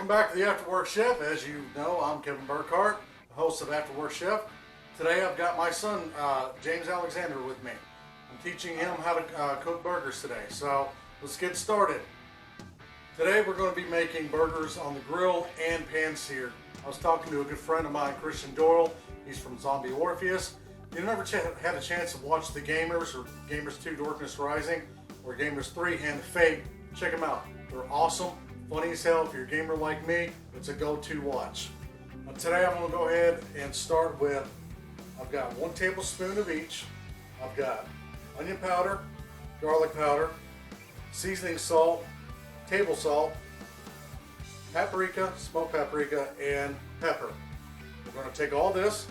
Welcome back to the After Work Chef. As you know, I'm Kevin Burkhart, the host of After Work Chef. Today I've got my son, James Alexander, with me. I'm teaching him how to cook burgers today. So let's get started. Today we're going to be making burgers on the grill and pan-seared. I was talking to a good friend of mine, Christian Doyle. He's from Zombie Orpheus. If you've never had a chance to watch The Gamers or Gamers 2 Darkness Rising or Gamers 3 Hand of Fate, check them out. They're awesome. Funny as hell. If you're a gamer like me, it's a go-to watch. Today I'm going to go ahead and start with, I've got 1 tablespoon of each. I've got onion powder, garlic powder, seasoning salt, table salt, paprika, smoked paprika, and pepper. We're going to take all this.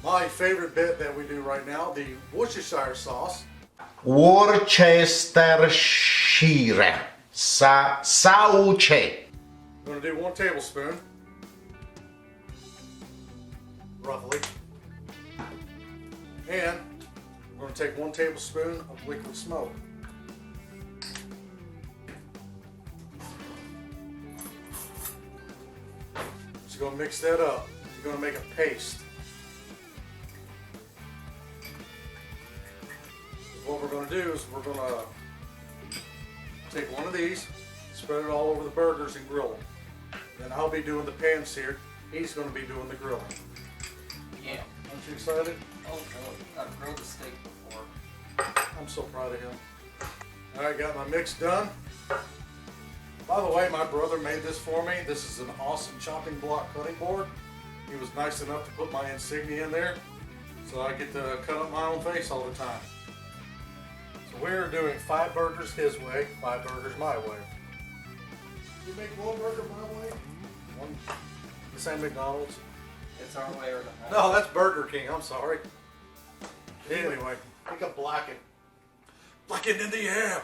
My favorite bit that we do right now, the Worcestershire sauce. Worcestershire sauce. I'm going to do 1 tablespoon, roughly. And we're going to take 1 tablespoon of liquid smoke. Just going to mix that up. You're going to make a paste. What we're going to do is we're going to take one of these, spread it all over the burgers and grill them. Then I'll be doing the pan-seared. He's going to be doing the grilling. Yeah. Aren't you excited? Oh, good. I've grilled a steak before. I'm so proud of him. Alright, got my mix done. By the way, my brother made this for me. This is an awesome chopping block cutting board. He was nice enough to put my insignia in there, so I get to cut up my own face all the time. So we're doing 5 burgers his way, 5 burgers my way. You make 1 burger my way? One, the same McDonald's? It's our way or the highway. No, that's Burger King, I'm sorry. Anyway, I think I'm blackened. Blackened in the air!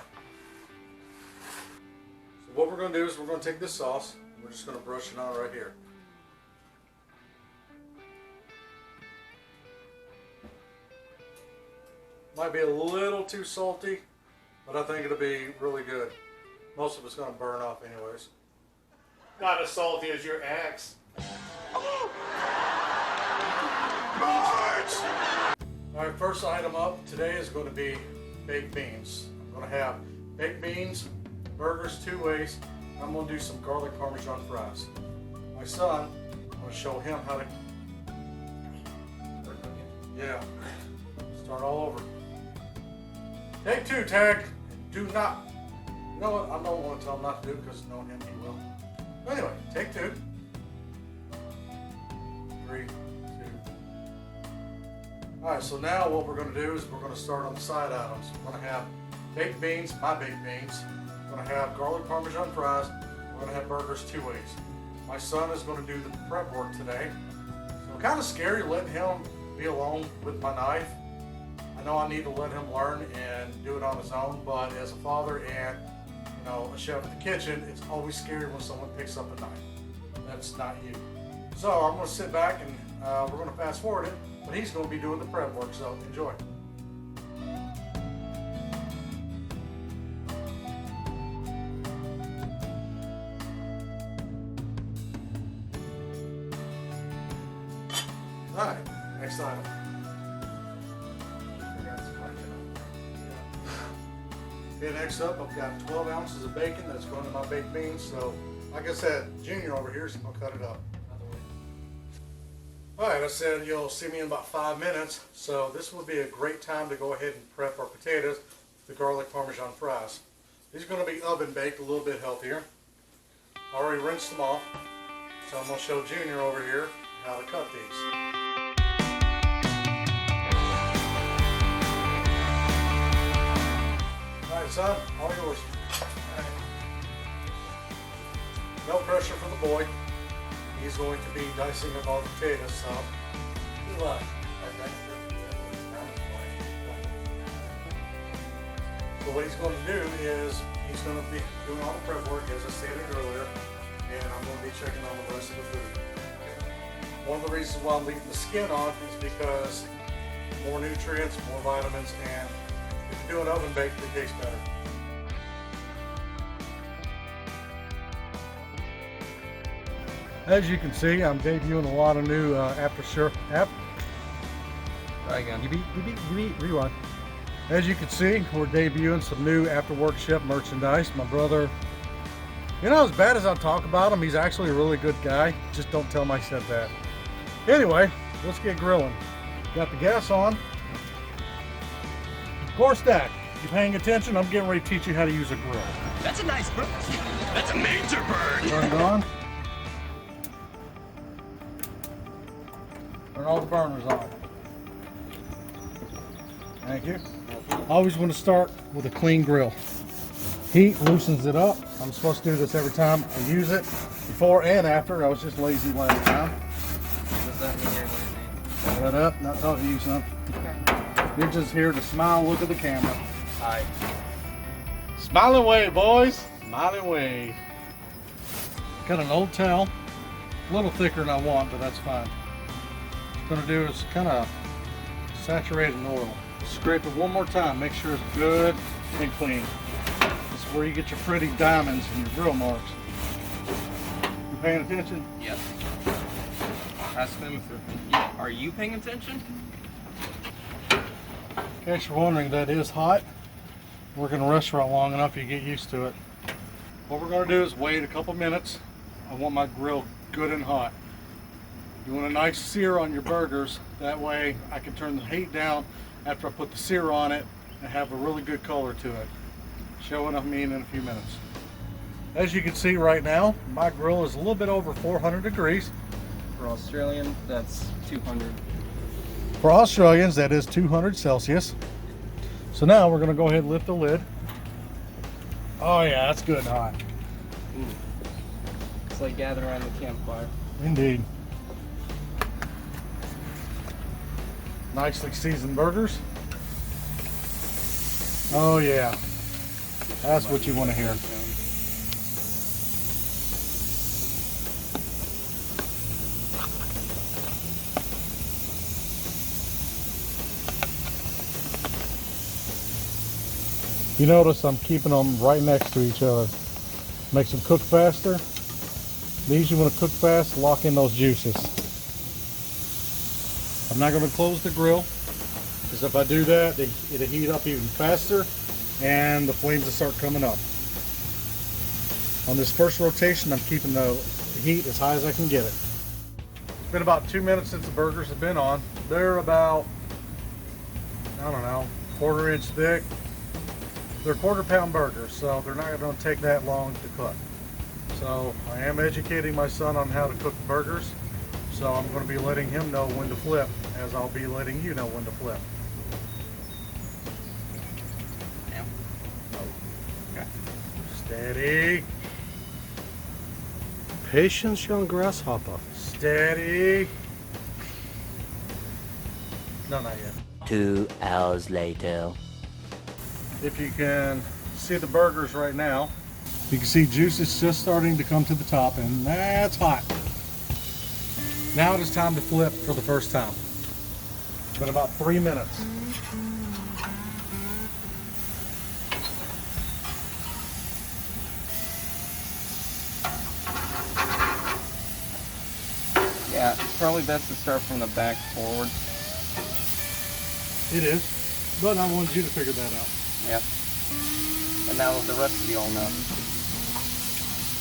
So what we're going to do is we're going to take this sauce, and we're just going to brush it on right here. Might be a little too salty, but I think it'll be really good. Most of it's going to burn off anyways. Not as salty as your ex. Alright, first item up today is going to be baked beans. I'm going to have baked beans, burgers 2 ways. I'm going to do some garlic parmesan fries. My son, I'm going to show him how to... Yeah. Start all over. Take 2, Tag. Do not... You know what? I don't want to tell him not to do it because knowing him, he will. But anyway, take 2. 3, 2. Alright, so now what we're going to do is we're going to start on the side items. We're going to have baked beans, my baked beans. We're going to have garlic parmesan fries. We're going to have burgers 2 ways. My son is going to do the prep work today. So kind of scary letting him be alone with my knife. I know I need to let him learn and do it on his own, but as a father and a chef in the kitchen, it's always scary when someone picks up a knife. That's not you. So I'm going to sit back and we're going to fast forward it, but he's going to be doing the prep work, so enjoy. Alright, next item. Okay, next up I've got 12 ounces of bacon that's going to my baked beans. So, like I said, Junior over here is going to cut it up. Alright, I said you'll see me in about 5 minutes. So this would be a great time to go ahead and prep our potatoes, the garlic parmesan fries. These are going to be oven baked, a little bit healthier. I already rinsed them off. So I'm going to show Junior over here how to cut these. Alright, son, all yours. No pressure for the boy. He's going to be dicing up all the potatoes, so good luck. So what he's going to do is he's going to be doing all the prep work, as I stated earlier, and I'm going to be checking on the rest of the food. One of the reasons why I'm leaving the skin on is because more nutrients, more vitamins, and if you do an oven baked, it tastes better. As you can see, I'm debuting a lot of new Try again. rewind. As you can see, we're debuting some new After Work Chef merchandise. My brother, you know, as bad as I talk about him, he's actually a really good guy. Just don't tell him I said that. Anyway, let's get grilling. Got the gas on. Core stack. You paying attention? I'm getting ready to teach you how to use a grill. That's a nice bird. That's a major bird. Turn it on. Turn all the burners on. Thank you. I always want to start with a clean grill. Heat loosens it up. I'm supposed to do this every time I use it, before and after. I was just lazy last time. Does that mean you're lazy? Shut up, not talking to you, son. You're just here to smile and look at the camera. Hi. Smile and wave, boys. Smile and wave. Got an old towel. A little thicker than I want, but that's fine. What I'm gonna do is kind of saturate in oil. Scrape it one more time. Make sure it's good and clean. This is where you get your pretty diamonds and your grill marks. You paying attention? Yes. Ask them if are you paying attention? In case you're wondering, that is hot. Work in a restaurant long enough, you get used to it. What we're going to do is wait a couple minutes. I want my grill good and hot. You want a nice sear on your burgers. That way I can turn the heat down after I put the sear on it and have a really good color to it. Show what I mean in a few minutes. As you can see right now, my grill is a little bit over 400 degrees. For Australian, that's 200. For Australians, that is 200 Celsius. So now we're going to go ahead and lift the lid. Oh yeah, that's good and hot. Ooh. It's like gathering around the campfire. Indeed. Nicely seasoned burgers. Oh yeah, that's what you want to hear. You notice I'm keeping them right next to each other. Makes them cook faster. These you want to cook fast, lock in those juices. I'm not going to close the grill, because if I do that, it'll heat up even faster and the flames will start coming up. On this first rotation, I'm keeping the heat as high as I can get it. It's been about 2 minutes since the burgers have been on. They're about, I don't know, 1/4 inch thick. They're 1/4 pound burgers, so they're not going to take that long to cook. So I am educating my son on how to cook burgers. So I'm going to be letting him know when to flip, as I'll be letting you know when to flip. Yeah. Okay. Steady. Patience, young grasshopper. Steady. No, not yet. 2 hours later. If you can see the burgers right now, you can see juice is just starting to come to the top, and that's hot. Now it is time to flip for the first time. It's been about 3 minutes. Yeah, it's probably best to start from the back forward. It is, but I wanted you to figure that out. Yep. And now the rest of you all know.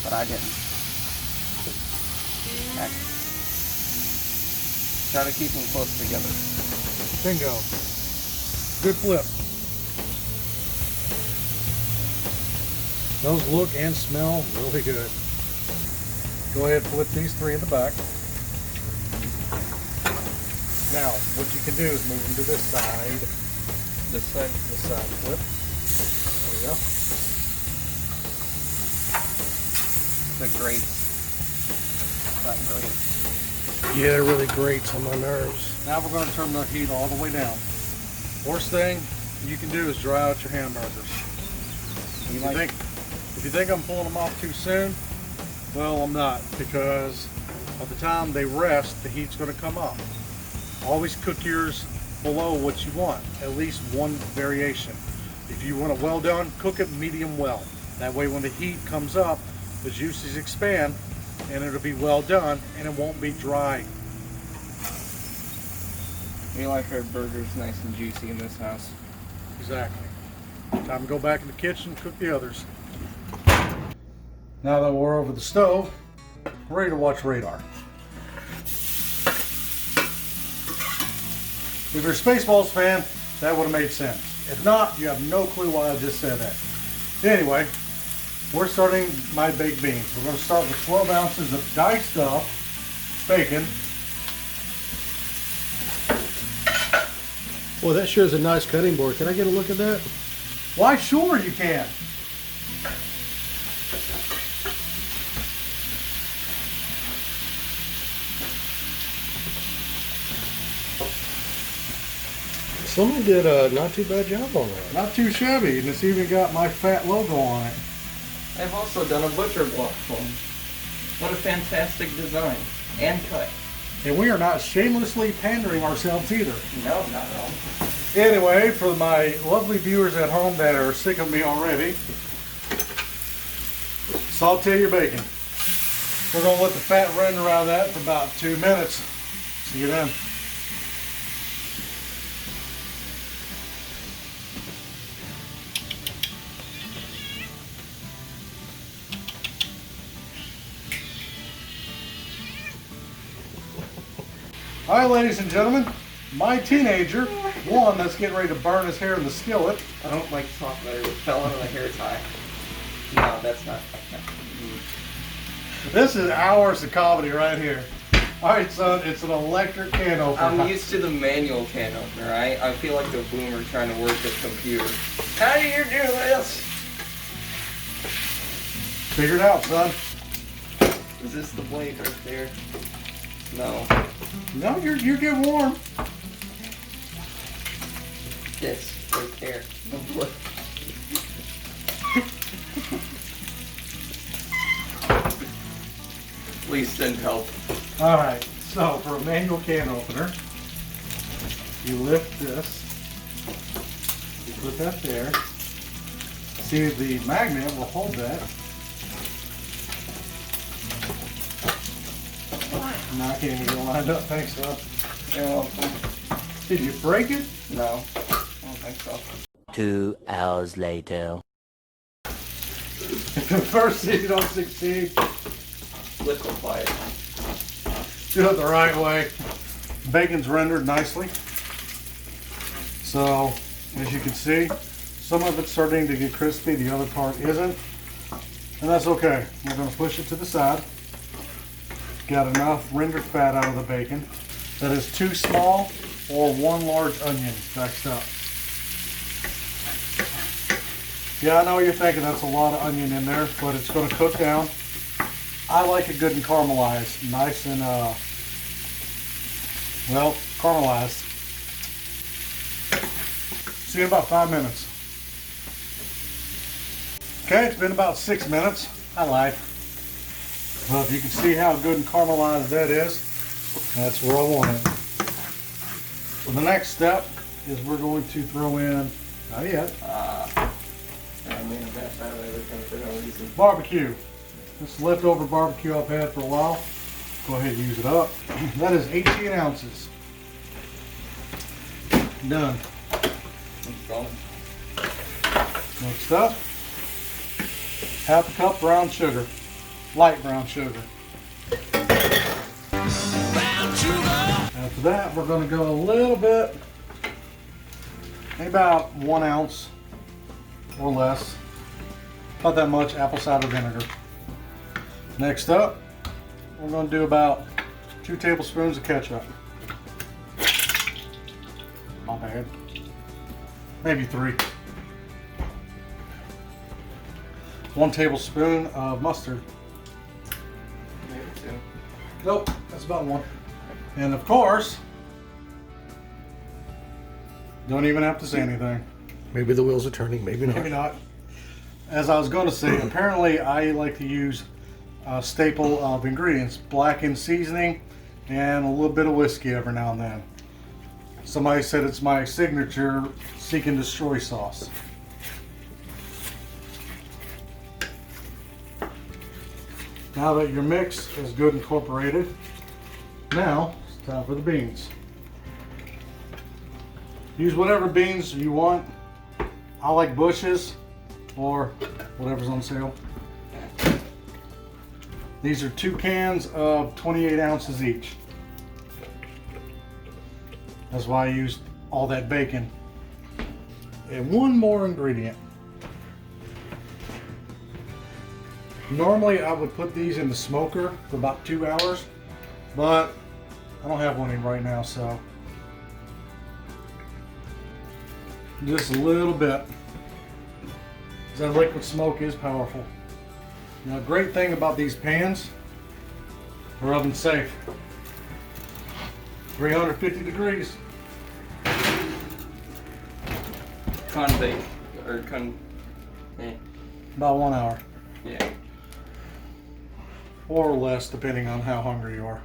But I didn't. Okay. Try to keep them close together. Bingo. Good flip. Those look and smell really good. Go ahead and flip these 3 in the back. Now, what you can do is move them to this side. This side. This side flip. There we go. The grates. Not great. Yeah, it really grates on my nerves. Now we're going to turn the heat all the way down. Worst thing you can do is dry out your hamburgers. If you think I'm pulling them off too soon, well, I'm not, because by the time they rest, the heat's going to come up. Always cook yours below what you want, at least one variation. If you want it well done, cook it medium well. That way when the heat comes up, the juices expand and it'll be well done and it won't be dry. We like our burgers nice and juicy in this house. Exactly. Time to go back in the kitchen and cook the others. Now that we're over the stove, we're ready to watch radar. If you're a Spaceballs fan, that would have made sense. If not, you have no clue why I just said that. Anyway, we're starting my baked beans. We're going to start with 12 ounces of diced up bacon. Well, that sure is a nice cutting board. Can I get a look at that? Why, sure you can. Someone did a not too bad job on that. Not too shabby, and it's even got my fat logo on it. I've also done a butcher block one. What a fantastic design and cut. And we are not shamelessly pandering ourselves either. No, not at all. Anyway, for my lovely viewers at home that are sick of me already, saute your bacon. We're going to let the fat render out of that for about 2 minutes. See you then. All right, ladies and gentlemen, my teenager, one that's getting ready to burn his hair in the skillet. I don't like to talk about it. It fell out of the hair tie. No, that's not. This is hours of comedy right here. All right, son, it's an electric can opener. I'm used to the manual can opener. I feel like the boomer trying to work a computer. How do you do this? Figure it out, son. Is this the blade right there? No. No, you're getting warm. This right there. The blade. Please send help. All right, so for a manual can opener, you lift this, you put that there. See, the magnet will hold that. No, I can't get it lined up. Thanks, son. You're welcome. Did you break it? No, I don't think so. 2 hours later. First, you don't succeed. Liquefy it. Do it the right way. Bacon's rendered nicely. So, as you can see, some of it's starting to get crispy, the other part isn't. And that's okay. We're going to push it to the side. Got enough rendered fat out of the bacon. That is 2 small or 1 large onion diced up. Yeah, I know you're thinking that's a lot of onion in there, but it's going to cook down. I like it good and caramelized, nice and, well, caramelized. See you in about 5 minutes. Okay, it's been about 6 minutes. I lied. Well, if you can see how good and caramelized that is, that's where I want it. So the next step is we're going to throw in, not yet, I made a mess out of everything for no reason. barbecue. This is leftover barbecue I've had for a while. Go ahead and use it up. That is 18 ounces. Done. It's gone. Next up, half a cup brown sugar. Light brown sugar. After that, we're going to go a little bit, maybe about 1 ounce or less. Not that much apple cider vinegar. Next up, we're going to do about 2 tablespoons of ketchup. My bad. Maybe 3. 1 tablespoon of mustard. Maybe 2. Nope, that's about 1. And of course, don't even have to say anything. Maybe the wheels are turning, maybe not. Maybe not. As I was going to say, apparently I like to use a staple of ingredients, blackened seasoning and a little bit of whiskey every now and then. Somebody said it's my signature seek and destroy sauce. Now that your mix is good incorporated, now it's time for the beans. Use whatever beans you want. I like Bush's or whatever's on sale. These are 2 cans of 28 ounces each. That's why I used all that bacon. And one more ingredient. Normally I would put these in the smoker for about 2 hours, but I don't have one in right now, so just a little bit. That liquid smoke is powerful. Now, the great thing about these pans, they're oven safe. 350 degrees. Convict or About 1 hour. yeah. Or less, depending on how hungry you are.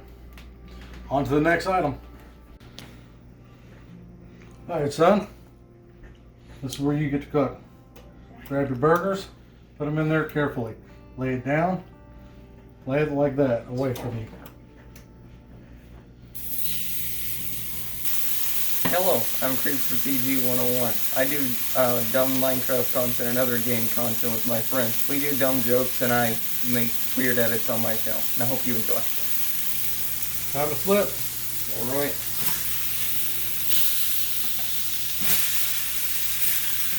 On to the next item. Alright, son. This is where you get to cook. Grab your burgers, put them in there carefully. Lay it down, lay it like that, away from you. Hello, I'm Creeps for PG 101. I do dumb Minecraft content and other game content with my friends. We do dumb jokes and I make weird edits on my channel. And I hope you enjoy. Time to flip. Alright.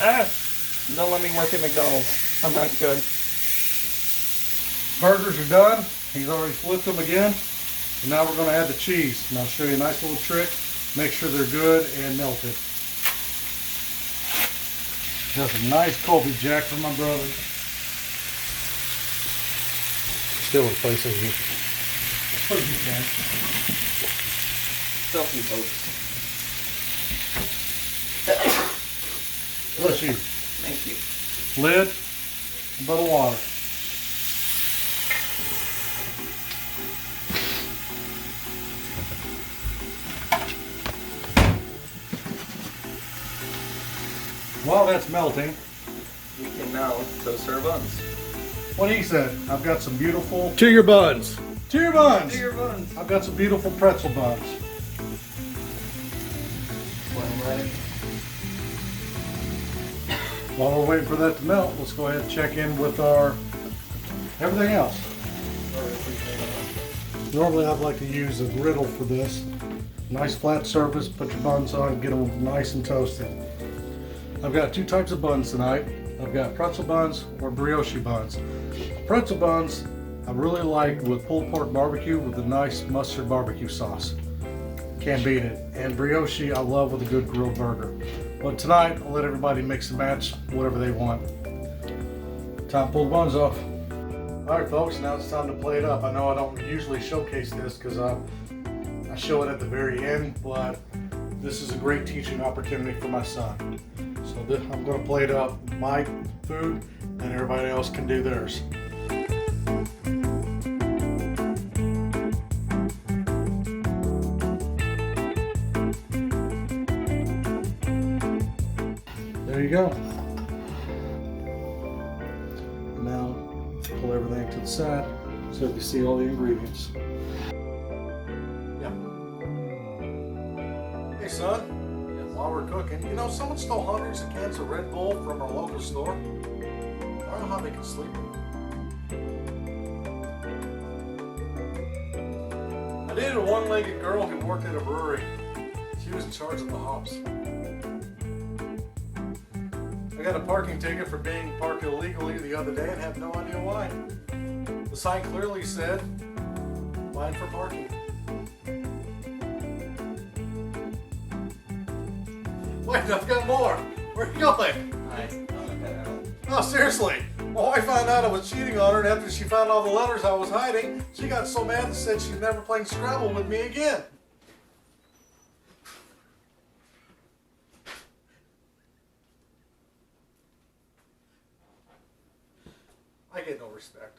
Ah! Don't let me work at McDonald's. I'm not good. Burgers are done. He's already flipped them again. And now we're going to add the cheese. And I'll show you a nice little trick. Make sure they're good and melted. Just a nice Colby Jack for my brother. Still in place of you. Put you can. Selfie folks. Bless you. Thank you. Lid, a bottle of water. While that's melting, We can now toast our buns. what he said, I've got some beautiful To your buns. to your buns. To your buns. I've got some beautiful pretzel buns. When ready. While we're waiting for that to melt, let's go ahead and check in with our everything else. Normally I'd like to use a griddle for this. Nice flat surface, put your buns on, get them nice and toasted. I've got 2 types of buns tonight. I've got pretzel buns or brioche buns. Pretzel buns I really like with pulled pork barbecue with a nice mustard barbecue sauce. Can't beat it. And brioche I love with a good grilled burger. But tonight I'll let everybody mix and match whatever they want. Time to pull the buns off. Alright folks, now it's time to plate up. I know I don't usually showcase this because I show it at the very end, but this is a great teaching opportunity for my son. So I'm going to plate up my food and everybody else can do theirs. There you go. Now pull everything to the side so you can see all the ingredients. Yep. Hey son. While we're cooking, you know, someone stole hundreds of cans of Red Bull from our local store. I don't know how they can sleep. I dated a one-legged girl who worked at a brewery. She was in charge of the hops. I got a parking ticket for being parked illegally the other day and have no idea why. The sign clearly said, "Fine for parking." Wait, I've got more. Where are you going? No, seriously. My wife found out I was cheating on her, and after she found all the letters I was hiding, she got so mad and said she's never playing Scrabble with me again. I get no respect.